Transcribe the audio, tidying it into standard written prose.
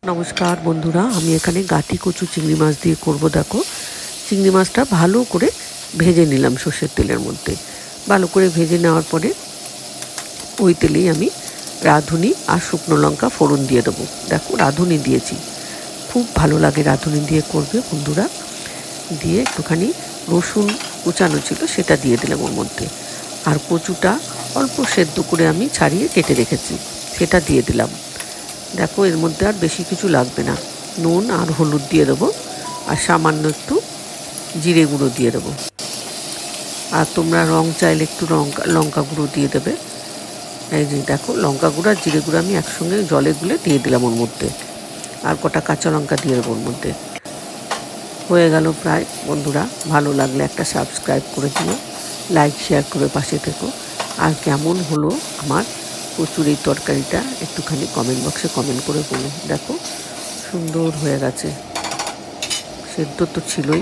নমস্কার বন্ধুরা, আমি এখানে গাটি কচু চিংড়ি মাছ দিয়ে করব। দেখো, চিংড়ি মাছটা ভালো করে ভেজে নিলাম সর্ষের তেলের মধ্যে। ভালো করে ভেজে নেওয়ার পরে ওই তেলেই আমি রাঁধুনি আর শুকনো লঙ্কা ফোড়ন দিয়ে দেবো। দেখো, রাঁধুনি দিয়েছি, খুব ভালো লাগে রাঁধুনি দিয়ে করবে বন্ধুরা। দিয়ে একটুখানি রসুন কুচানো ছিল সেটা দিয়ে দিলাম ওর মধ্যে। আর কচুটা অল্প সেদ্ধ করে আমি ছাড়িয়ে কেটে রেখেছি, সেটা দিয়ে দিলাম। দেখো, এর মধ্যে আর বেশি কিছু লাগবে না। নুন আর হলুদ দিয়ে দেবো, আর সামান্য একটু জিরে গুঁড়ো দিয়ে দেবো। আর তোমরা রং চাইলে একটু লঙ্কা গুঁড়ো দিয়ে দেবে। এই যে দেখো, লঙ্কা গুঁড়ো আর জিরে গুঁড়ো আমি একসঙ্গে জলে গুলে দিয়ে দিলাম ওর মধ্যে। আর কটা কাঁচা লঙ্কা দিয়ে দেবো ওর মধ্যে। হয়ে গেল প্রায় বন্ধুরা। ভালো লাগলে একটা সাবস্ক্রাইব করে দিও, লাইক শেয়ার করে পাশে থেকো। আর কেমন হলো আমার কচুর এই তরকারিটা একটুখানি কমেন্ট বক্সে কমেন্ট করে বলো। দেখো, সুন্দর হয়ে গেছে, সেদ্ধ তো ছিলই।